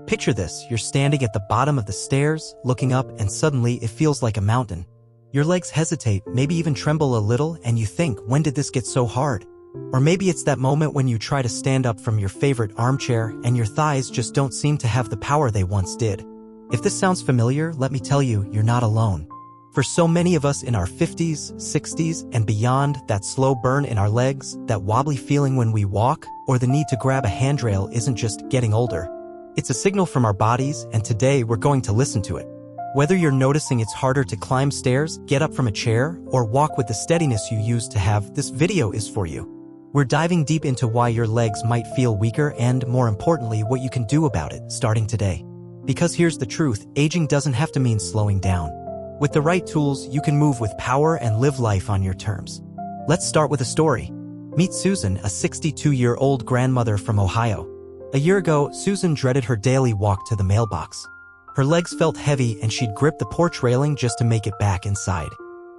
Picture this, you're standing at the bottom of the stairs, looking up, and suddenly it feels like a mountain. Your legs hesitate, maybe even tremble a little, and you think, when did this get so hard? Or maybe it's that moment when you try to stand up from your favorite armchair and your thighs just don't seem to have the power they once did. If this sounds familiar, let me tell you, you're not alone. For so many of us in our 50s, 60s, and beyond, that slow burn in our legs, that wobbly feeling when we walk, or the need to grab a handrail isn't just getting older. It's a signal from our bodies, and today we're going to listen to it. Whether you're noticing it's harder to climb stairs, get up from a chair, or walk with the steadiness you used to have, this video is for you. We're diving deep into why your legs might feel weaker and, more importantly, what you can do about it, starting today. Because here's the truth, aging doesn't have to mean slowing down. With the right tools, you can move with power and live life on your terms. Let's start with a story. Meet Susan, a 62-year-old grandmother from Ohio. A year ago, Susan dreaded her daily walk to the mailbox. Her legs felt heavy and she'd grip the porch railing just to make it back inside.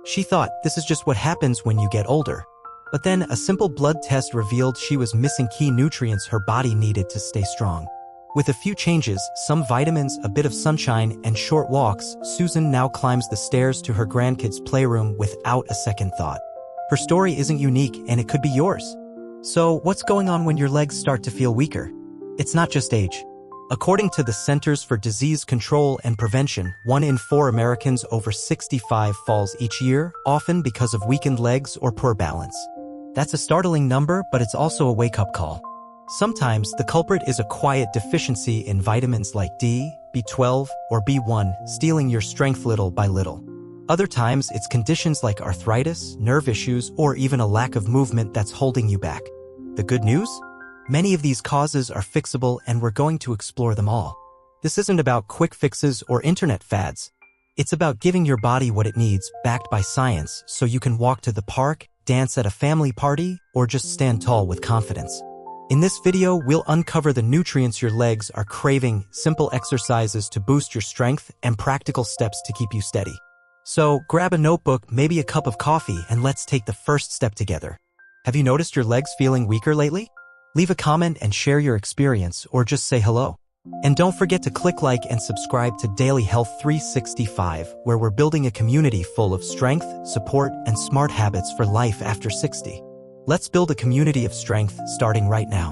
She thought, this is just what happens when you get older. But then a simple blood test revealed she was missing key nutrients her body needed to stay strong. With a few changes, some vitamins, a bit of sunshine, and short walks, Susan now climbs the stairs to her grandkids' playroom without a second thought. Her story isn't unique, and it could be yours. So, what's going on when your legs start to feel weaker? It's not just age. According to the Centers for Disease Control and Prevention, 1 in 4 Americans over 65 falls each year, often because of weakened legs or poor balance. That's a startling number, but it's also a wake-up call. Sometimes the culprit is a quiet deficiency in vitamins like D, B12, or B1, stealing your strength little by little. Other times it's conditions like arthritis, nerve issues, or even a lack of movement that's holding you back. The good news? Many of these causes are fixable, and we're going to explore them all. This isn't about quick fixes or internet fads. It's about giving your body what it needs, backed by science, so you can walk to the park, dance at a family party, or just stand tall with confidence. In this video, we'll uncover the nutrients your legs are craving, simple exercises to boost your strength, and practical steps to keep you steady. So, grab a notebook, maybe a cup of coffee, and let's take the first step together. Have you noticed your legs feeling weaker lately? Leave a comment and share your experience, or just say hello. And don't forget to click like and subscribe to Daily Health 365, where we're building a community full of strength, support, and smart habits for life after 60. Let's build a community of strength, starting right now.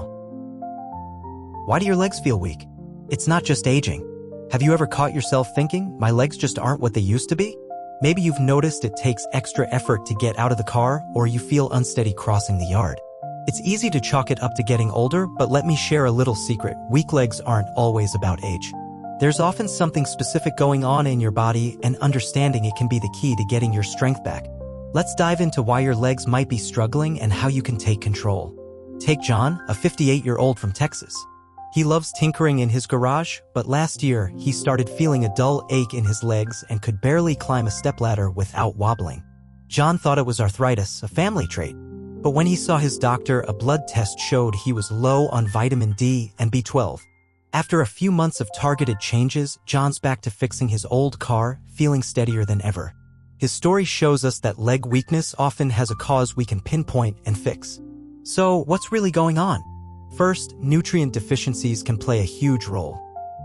Why do your legs feel weak? It's not just aging. Have you ever caught yourself thinking, my legs just aren't what they used to be? Maybe you've noticed it takes extra effort to get out of the car, or you feel unsteady crossing the yard. It's easy to chalk it up to getting older, but let me share a little secret. Weak legs aren't always about age. There's often something specific going on in your body, and understanding it can be the key to getting your strength back. Let's dive into why your legs might be struggling and how you can take control. Take John, a 58-year-old from Texas. He loves tinkering in his garage, but last year, he started feeling a dull ache in his legs and could barely climb a stepladder without wobbling. John thought it was arthritis, a family trait. But when he saw his doctor, a blood test showed he was low on vitamin D and B12. After a few months of targeted changes, John's back to fixing his old car, feeling steadier than ever. His story shows us that leg weakness often has a cause we can pinpoint and fix. So, what's really going on? First, nutrient deficiencies can play a huge role.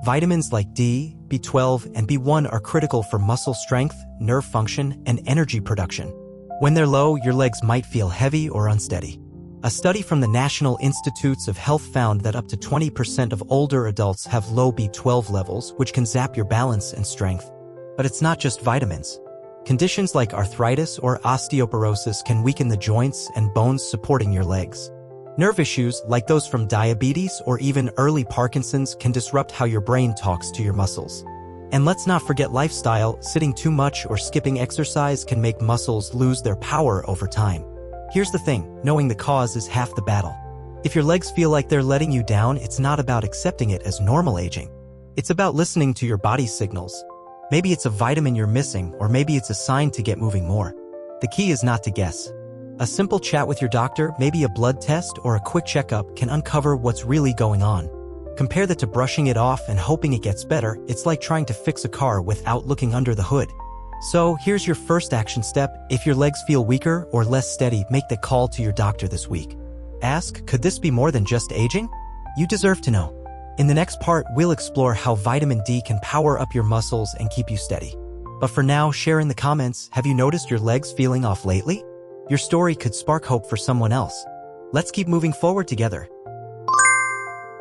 Vitamins like D, B12, and B1 are critical for muscle strength, nerve function, and energy production. When they're low, your legs might feel heavy or unsteady. A study from the National Institutes of Health found that up to 20% of older adults have low B12 levels, which can zap your balance and strength. But it's not just vitamins. Conditions like arthritis or osteoporosis can weaken the joints and bones supporting your legs. Nerve issues, like those from diabetes or even early Parkinson's, can disrupt how your brain talks to your muscles. And let's not forget lifestyle. Sitting too much or skipping exercise can make muscles lose their power over time. Here's the thing, knowing the cause is half the battle. If your legs feel like they're letting you down, it's not about accepting it as normal aging. It's about listening to your body's signals. Maybe it's a vitamin you're missing, or maybe it's a sign to get moving more. The key is not to guess. A simple chat with your doctor, maybe a blood test or a quick checkup, can uncover what's really going on. Compare that to brushing it off and hoping it gets better. It's like trying to fix a car without looking under the hood. So here's your first action step. If your legs feel weaker or less steady, make the call to your doctor this week. Ask, could this be more than just aging? You deserve to know. In the next part, we'll explore how vitamin D can power up your muscles and keep you steady. But for now, share in the comments, have you noticed your legs feeling off lately? Your story could spark hope for someone else. Let's keep moving forward together.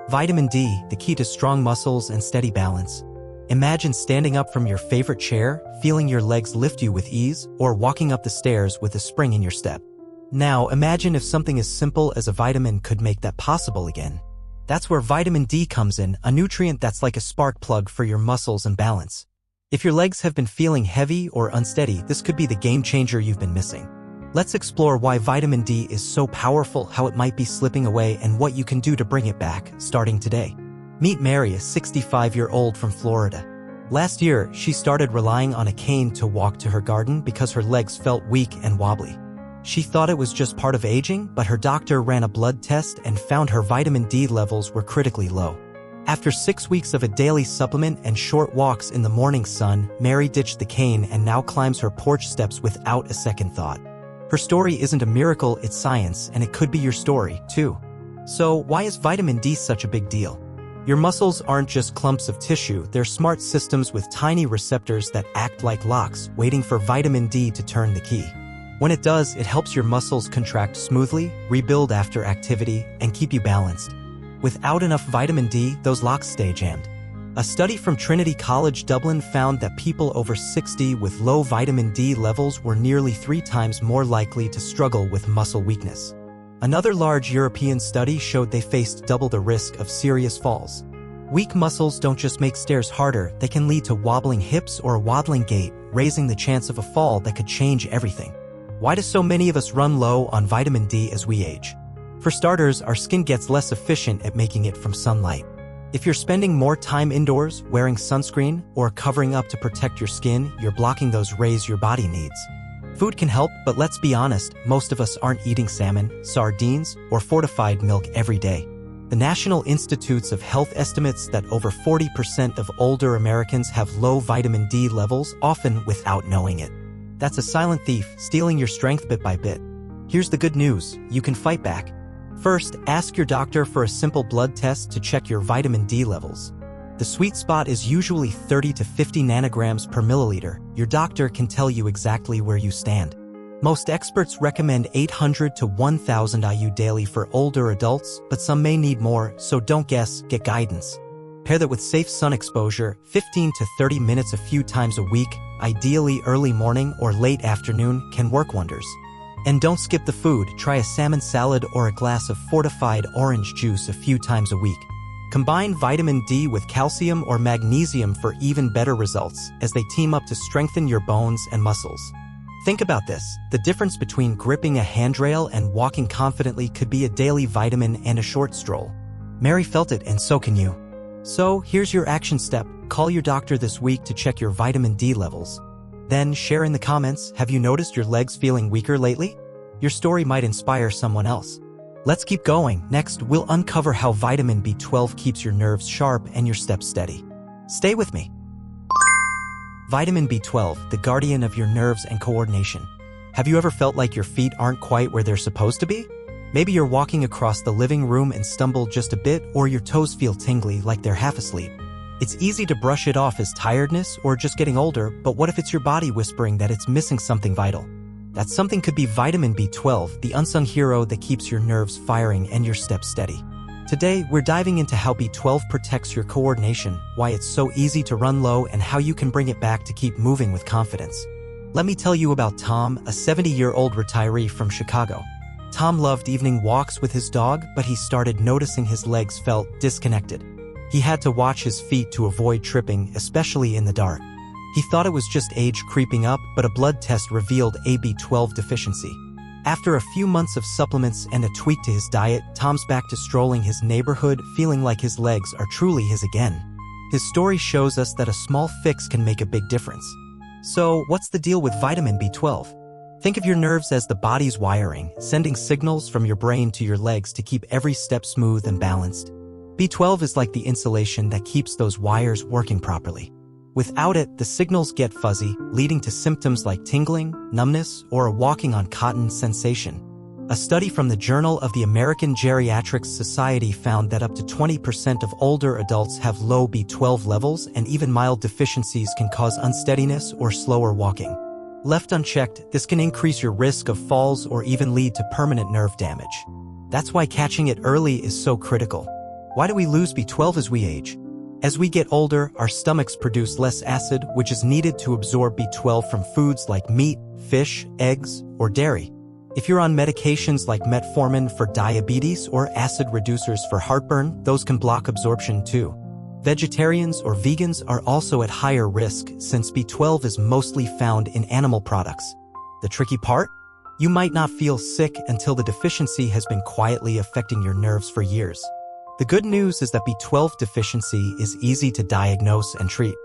Vitamin D, the key to strong muscles and steady balance. Imagine standing up from your favorite chair, feeling your legs lift you with ease, or walking up the stairs with a spring in your step. Now, imagine if something as simple as a vitamin could make that possible again. That's where vitamin D comes in, a nutrient that's like a spark plug for your muscles and balance. If your legs have been feeling heavy or unsteady, this could be the game changer you've been missing. Let's explore why vitamin D is so powerful, how it might be slipping away, and what you can do to bring it back, starting today. Meet Mary, a 65-year-old from Florida. Last year, she started relying on a cane to walk to her garden because her legs felt weak and wobbly. She thought it was just part of aging, but her doctor ran a blood test and found her vitamin D levels were critically low. After 6 weeks of a daily supplement and short walks in the morning sun, Mary ditched the cane and now climbs her porch steps without a second thought. Her story isn't a miracle, it's science, and it could be your story, too. So, why is vitamin D such a big deal? Your muscles aren't just clumps of tissue, they're smart systems with tiny receptors that act like locks, waiting for vitamin D to turn the key. When it does, it helps your muscles contract smoothly, rebuild after activity, and keep you balanced. Without enough vitamin D, those locks stay jammed. A study from Trinity College Dublin found that people over 60 with low vitamin D levels were nearly 3 times more likely to struggle with muscle weakness. Another large European study showed they faced double the risk of serious falls. Weak muscles don't just make stairs harder, they can lead to wobbling hips or a waddling gait, raising the chance of a fall that could change everything. Why do so many of us run low on vitamin D as we age? For starters, our skin gets less efficient at making it from sunlight. If you're spending more time indoors, wearing sunscreen, or covering up to protect your skin, you're blocking those rays your body needs. Food can help, but let's be honest, most of us aren't eating salmon, sardines, or fortified milk every day. The National Institutes of Health estimates that over 40% of older Americans have low vitamin D levels, often without knowing it. That's a silent thief, stealing your strength bit by bit. Here's the good news, you can fight back. First, ask your doctor for a simple blood test to check your vitamin D levels. The sweet spot is usually 30 to 50 nanograms per milliliter. Your doctor can tell you exactly where you stand. Most experts recommend 800 to 1000 IU daily for older adults, but some may need more, so don't guess, get guidance. Pair that with safe sun exposure, 15 to 30 minutes a few times a week, ideally early morning or late afternoon, can work wonders. And don't skip the food, try a salmon salad or a glass of fortified orange juice a few times a week. Combine vitamin D with calcium or magnesium for even better results, as they team up to strengthen your bones and muscles. Think about this, the difference between gripping a handrail and walking confidently could be a daily vitamin and a short stroll. Mary felt it, and so can you. So, here's your action step, call your doctor this week to check your vitamin D levels. Then share in the comments, have you noticed your legs feeling weaker lately? Your story might inspire someone else. Let's keep going. Next, we'll uncover how vitamin B12 keeps your nerves sharp and your steps steady. Stay with me. Vitamin B12, the guardian of your nerves and coordination. Have you ever felt like your feet aren't quite where they're supposed to be? Maybe you're walking across the living room and stumble just a bit, or your toes feel tingly like they're half asleep. It's easy to brush it off as tiredness or just getting older, but what if it's your body whispering that it's missing something vital? That something could be vitamin B12, the unsung hero that keeps your nerves firing and your steps steady. Today, we're diving into how B12 protects your coordination, why it's so easy to run low, and how you can bring it back to keep moving with confidence. Let me tell you about Tom, a 70-year-old retiree from Chicago. Tom loved evening walks with his dog, but he started noticing his legs felt disconnected. He had to watch his feet to avoid tripping, especially in the dark. He thought it was just age creeping up, but a blood test revealed a B12 deficiency. After a few months of supplements and a tweak to his diet, Tom's back to strolling his neighborhood, feeling like his legs are truly his again. His story shows us that a small fix can make a big difference. So, what's the deal with vitamin B12? Think of your nerves as the body's wiring, sending signals from your brain to your legs to keep every step smooth and balanced. B12 is like the insulation that keeps those wires working properly. Without it, the signals get fuzzy, leading to symptoms like tingling, numbness, or a walking on cotton sensation. A study from the Journal of the American Geriatrics Society found that up to 20% of older adults have low B12 levels, and even mild deficiencies can cause unsteadiness or slower walking. Left unchecked, this can increase your risk of falls or even lead to permanent nerve damage. That's why catching it early is so critical. Why do we lose B12 as we age? As we get older, our stomachs produce less acid, which is needed to absorb B12 from foods like meat, fish, eggs, or dairy. If you're on medications like metformin for diabetes or acid reducers for heartburn, those can block absorption too. Vegetarians or vegans are also at higher risk since B12 is mostly found in animal products. The tricky part? You might not feel sick until the deficiency has been quietly affecting your nerves for years. The good news is that B12 deficiency is easy to diagnose and treat.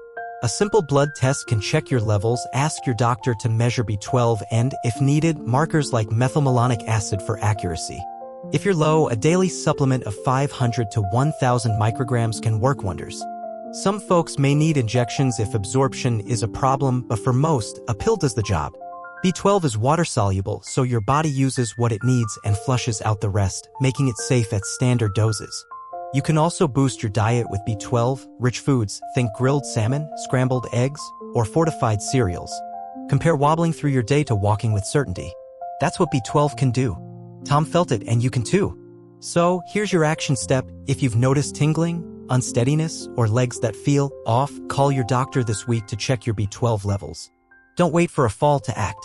A simple blood test can check your levels, ask your doctor to measure B12 and, if needed, markers like methylmalonic acid for accuracy. If you're low, a daily supplement of 500 to 1,000 micrograms can work wonders. Some folks may need injections if absorption is a problem, but for most, a pill does the job. B12 is water-soluble, so your body uses what it needs and flushes out the rest, making it safe at standard doses. You can also boost your diet with B12-rich foods, think grilled salmon, scrambled eggs, or fortified cereals. Compare wobbling through your day to walking with certainty. That's what B12 can do. Tom felt it, and you can too. So, here's your action step. If you've noticed tingling, unsteadiness, or legs that feel off, call your doctor this week to check your B12 levels. Don't wait for a fall to act.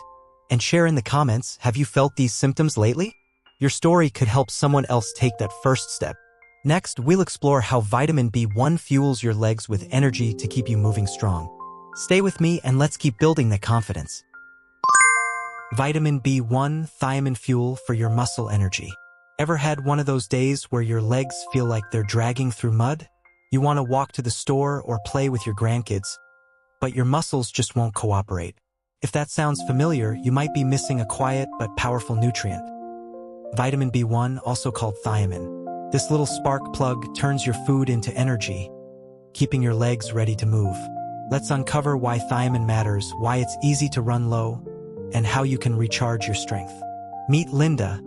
And share in the comments, have you felt these symptoms lately? Your story could help someone else take that first step. Next, we'll explore how vitamin B1 fuels your legs with energy to keep you moving strong. Stay with me and let's keep building that confidence. Vitamin B1, thiamine fuel for your muscle energy. Ever had one of those days where your legs feel like they're dragging through mud? You want to walk to the store or play with your grandkids, but your muscles just won't cooperate. If that sounds familiar, you might be missing a quiet but powerful nutrient. Vitamin B1, also called thiamine. This little spark plug turns your food into energy, keeping your legs ready to move. Let's uncover why thiamine matters, why it's easy to run low, and how you can recharge your strength. Meet Linda,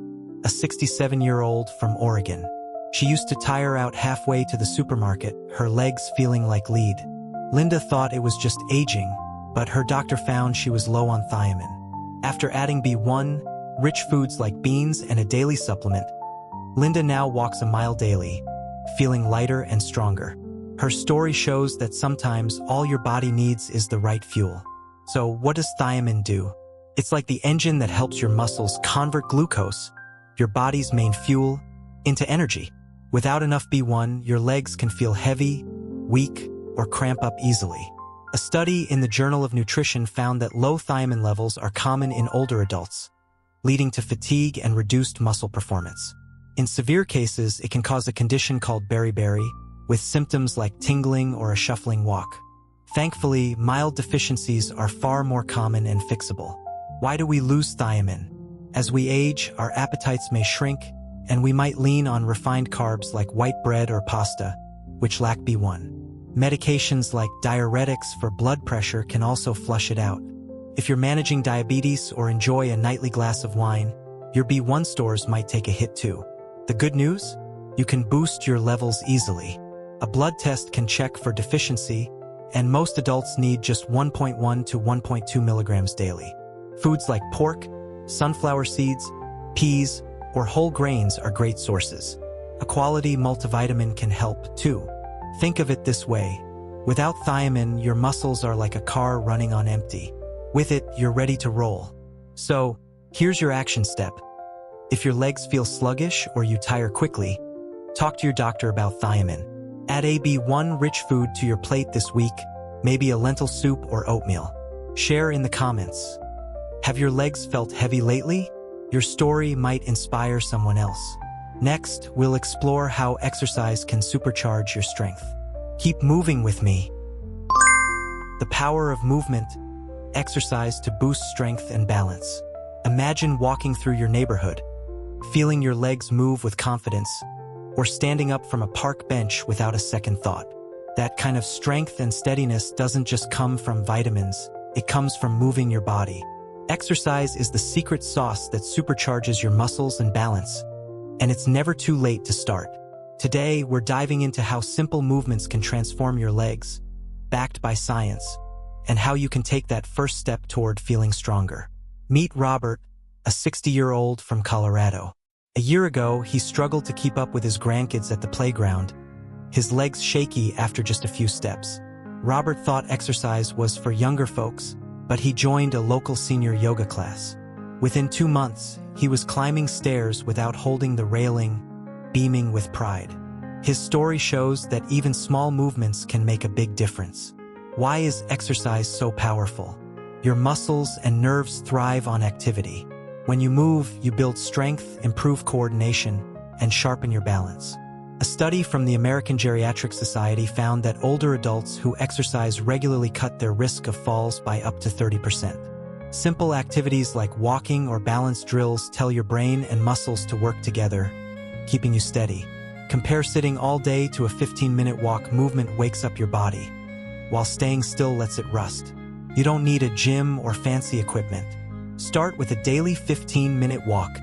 a 67-year-old from Oregon. She used to tire out halfway to the supermarket, her legs feeling like lead. Linda thought it was just aging, but her doctor found she was low on thiamine. After adding B1, rich foods like beans and a daily supplement, Linda now walks a mile daily, feeling lighter and stronger. Her story shows that sometimes all your body needs is the right fuel. So what does thiamine do? It's like the engine that helps your muscles convert glucose, your body's main fuel, into energy. Without enough B1, your legs can feel heavy, weak, or cramp up easily. A study in the Journal of Nutrition found that low thiamine levels are common in older adults, leading to fatigue and reduced muscle performance. In severe cases, it can cause a condition called beriberi, with symptoms like tingling or a shuffling walk. Thankfully, mild deficiencies are far more common and fixable. Why do we lose thiamine? As we age, our appetites may shrink, and we might lean on refined carbs like white bread or pasta, which lack B1. Medications like diuretics for blood pressure can also flush it out. If you're managing diabetes or enjoy a nightly glass of wine, your B1 stores might take a hit too. The good news? You can boost your levels easily. A blood test can check for deficiency, and most adults need just 1.1 to 1.2 milligrams daily. Foods like pork, sunflower seeds, peas, or whole grains are great sources. A quality multivitamin can help too. Think of it this way. Without thiamine, your muscles are like a car running on empty. With it, you're ready to roll. So, here's your action step. If your legs feel sluggish or you tire quickly, talk to your doctor about thiamine. Add a B1-rich food to your plate this week, maybe a lentil soup or oatmeal. Share in the comments. Have your legs felt heavy lately? Your story might inspire someone else. Next, we'll explore how exercise can supercharge your strength. Keep moving with me. The power of movement. Exercise to boost strength and balance. Imagine walking through your neighborhood, feeling your legs move with confidence, or standing up from a park bench without a second thought. That kind of strength and steadiness doesn't just come from vitamins, it comes from moving your body. Exercise is the secret sauce that supercharges your muscles and balance, and it's never too late to start. Today, we're diving into how simple movements can transform your legs, backed by science, and how you can take that first step toward feeling stronger. Meet Robert, a 60-year-old from Colorado. A year ago, he struggled to keep up with his grandkids at the playground, his legs shaky after just a few steps. Robert thought exercise was for younger folks, but he joined a local senior yoga class. Within 2 months, he was climbing stairs without holding the railing, beaming with pride. His story shows that even small movements can make a big difference. Why is exercise so powerful? Your muscles and nerves thrive on activity. When you move, you build strength, improve coordination, and sharpen your balance. A study from the American Geriatric Society found that older adults who exercise regularly cut their risk of falls by up to 30%. Simple activities like walking or balance drills tell your brain and muscles to work together, keeping you steady. Compare sitting all day to a 15-minute walk. Movement wakes up your body, while staying still lets it rust. You don't need a gym or fancy equipment. Start with a daily 15-minute walk,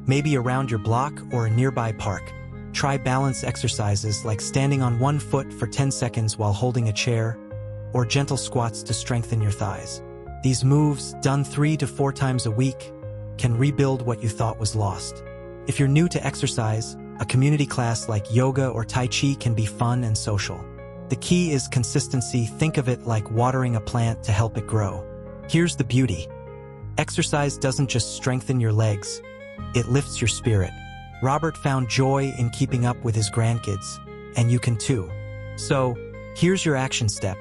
maybe around your block or a nearby park. Try balance exercises like standing on one foot for 10 seconds while holding a chair, or gentle squats to strengthen your thighs. These moves, done 3 to 4 times a week, can rebuild what you thought was lost. If you're new to exercise, a community class like yoga or Tai Chi can be fun and social. The key is consistency. Think of it like watering a plant to help it grow. Here's the beauty. Exercise doesn't just strengthen your legs, it lifts your spirit. Robert found joy in keeping up with his grandkids, and you can too. So, here's your action step.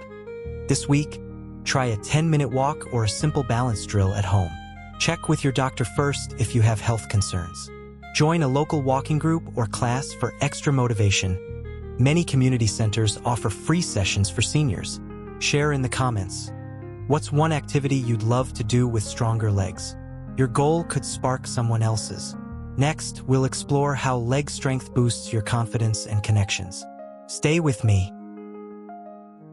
This week, try a 10-minute walk or a simple balance drill at home. Check with your doctor first if you have health concerns. Join a local walking group or class for extra motivation. Many community centers offer free sessions for seniors. Share in the comments. What's one activity you'd love to do with stronger legs? Your goal could spark someone else's. Next, we'll explore how leg strength boosts your confidence and connections. Stay with me.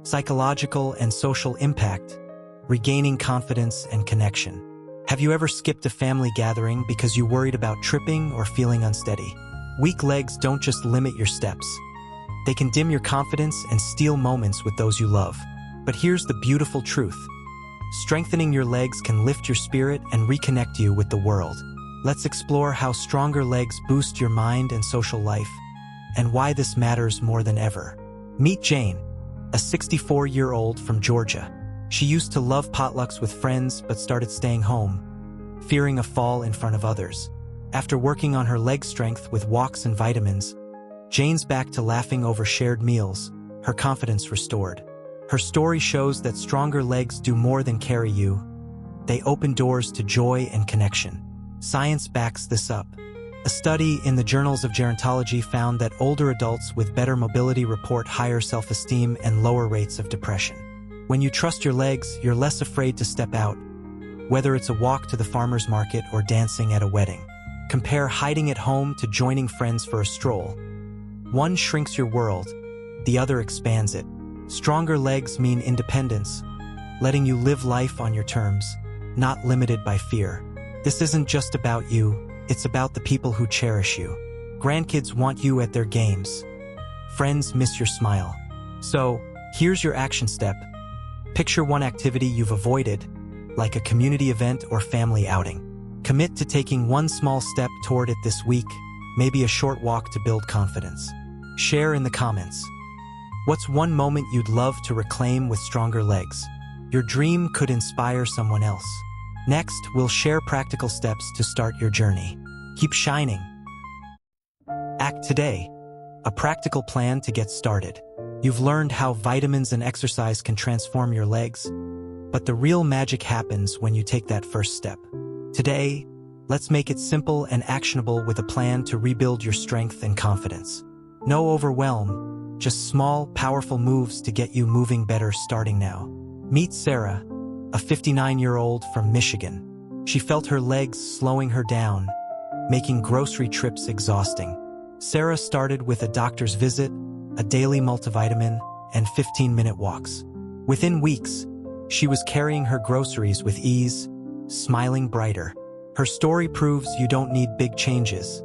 Psychological and social impact, regaining confidence and connection. Have you ever skipped a family gathering because you worried about tripping or feeling unsteady? Weak legs don't just limit your steps. They can dim your confidence and steal moments with those you love. But here's the beautiful truth. Strengthening your legs can lift your spirit and reconnect you with the world. Let's explore how stronger legs boost your mind and social life, and why this matters more than ever. Meet Jane, a 64-year-old from Georgia. She used to love potlucks with friends but started staying home, fearing a fall in front of others. After working on her leg strength with walks and vitamins, Jane's back to laughing over shared meals, her confidence restored. Her story shows that stronger legs do more than carry you. They open doors to joy and connection. Science backs this up. A study in the Journals of Gerontology found that older adults with better mobility report higher self-esteem and lower rates of depression. When you trust your legs, you're less afraid to step out, whether it's a walk to the farmer's market or dancing at a wedding. Compare hiding at home to joining friends for a stroll. One shrinks your world, the other expands it. Stronger legs mean independence, letting you live life on your terms, not limited by fear. This isn't just about you, it's about the people who cherish you. Grandkids want you at their games. Friends miss your smile. So, here's your action step. Picture one activity you've avoided, like a community event or family outing. Commit to taking one small step toward it this week, maybe a short walk to build confidence. Share in the comments. What's one moment you'd love to reclaim with stronger legs? Your dream could inspire someone else. Next, we'll share practical steps to start your journey. Keep shining. Act today. A practical plan to get started. You've learned how vitamins and exercise can transform your legs, but the real magic happens when you take that first step. Today, let's make it simple and actionable with a plan to rebuild your strength and confidence. No overwhelm, just small, powerful moves to get you moving better starting now. Meet Sarah, a 59-year-old from Michigan. She felt her legs slowing her down, making grocery trips exhausting. Sarah started with a doctor's visit, a daily multivitamin, and 15-minute walks. Within weeks, she was carrying her groceries with ease, smiling brighter. Her story proves you don't need big changes,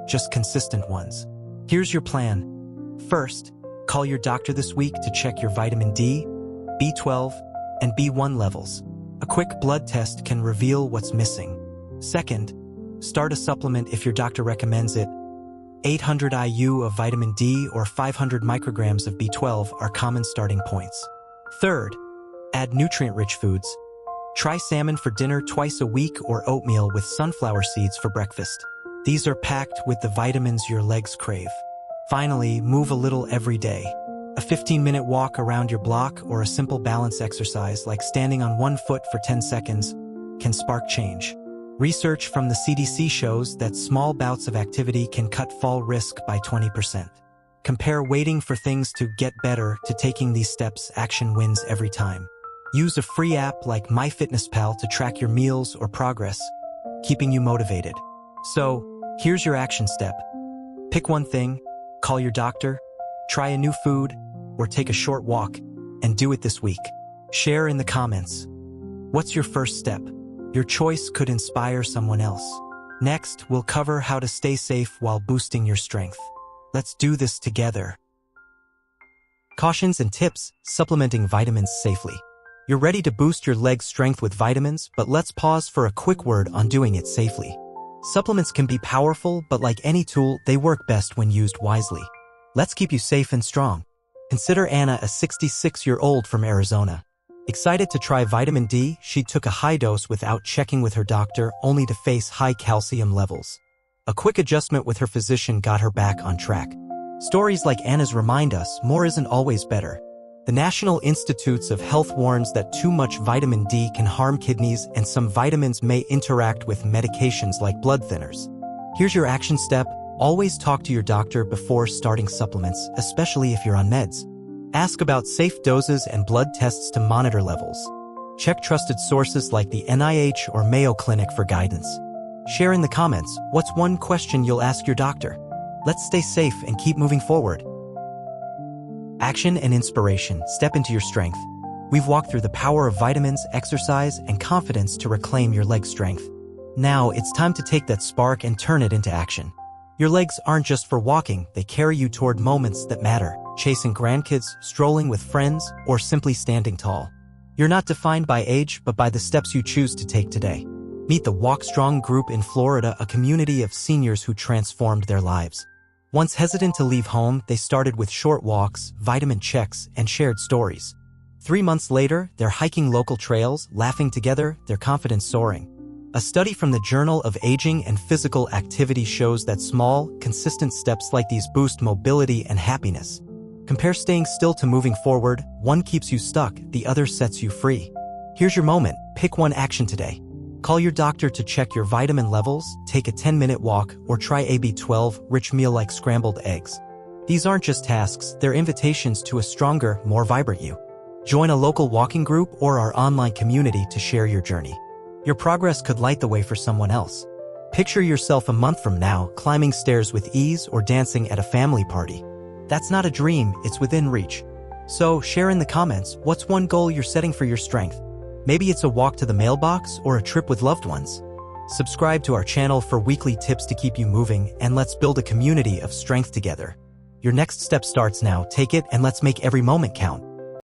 just consistent ones. Here's your plan. First, call your doctor this week to check your vitamin D, B12, and B1 levels. A quick blood test can reveal what's missing. Second, start a supplement if your doctor recommends it. 800 IU of vitamin D or 500 micrograms of B12 are common starting points. Third, add nutrient-rich foods. Try salmon for dinner twice a week or oatmeal with sunflower seeds for breakfast. These are packed with the vitamins your legs crave. Finally, move a little every day. A 15-minute walk around your block or a simple balance exercise like standing on one foot for 10 seconds can spark change. Research from the CDC shows that small bouts of activity can cut fall risk by 20%. Compare waiting for things to get better to taking these steps. Action wins every time. Use a free app like MyFitnessPal to track your meals or progress, keeping you motivated. So, here's your action step. Pick one thing, call your doctor, try a new food, or take a short walk, and do it this week. Share in the comments. What's your first step? Your choice could inspire someone else. Next, we'll cover how to stay safe while boosting your strength. Let's do this together. Cautions and tips: supplementing vitamins safely. You're ready to boost your leg's strength with vitamins, but let's pause for a quick word on doing it safely. Supplements can be powerful, but like any tool, they work best when used wisely. Let's keep you safe and strong. Consider Anna, a 66-year-old from Arizona. Excited to try vitamin D, she took a high dose without checking with her doctor, only to face high calcium levels. A quick adjustment with her physician got her back on track. Stories like Anna's remind us more isn't always better. The National Institutes of Health warns that too much vitamin D can harm kidneys, and some vitamins may interact with medications like blood thinners. Here's your action step. Always talk to your doctor before starting supplements, especially if you're on meds. Ask about safe doses and blood tests to monitor levels. Check trusted sources like the NIH or Mayo Clinic for guidance. Share in the comments, what's one question you'll ask your doctor? Let's stay safe and keep moving forward. Action and inspiration. Step into your strength. We've walked through the power of vitamins, exercise, and confidence to reclaim your leg strength. Now it's time to take that spark and turn it into action. Your legs aren't just for walking, they carry you toward moments that matter. Chasing grandkids, strolling with friends, or simply standing tall. You're not defined by age, but by the steps you choose to take today. Meet the Walk Strong group in Florida, a community of seniors who transformed their lives. Once hesitant to leave home, they started with short walks, vitamin checks, and shared stories. 3 months later, they're hiking local trails, laughing together, their confidence soaring. A study from the Journal of Aging and Physical Activity shows that small, consistent steps like these boost mobility and happiness. Compare staying still to moving forward. One keeps you stuck, the other sets you free. Here's your moment. Pick one action today. Call your doctor to check your vitamin levels, take a 10-minute walk, or try a B12-rich meal like scrambled eggs. These aren't just tasks, they're invitations to a stronger, more vibrant you. Join a local walking group or our online community to share your journey. Your progress could light the way for someone else. Picture yourself a month from now, climbing stairs with ease or dancing at a family party. That's not a dream, it's within reach. So, share in the comments, what's one goal you're setting for your strength? Maybe it's a walk to the mailbox or a trip with loved ones. Subscribe to our channel for weekly tips to keep you moving, and let's build a community of strength together. Your next step starts now. Take it and let's make every moment count.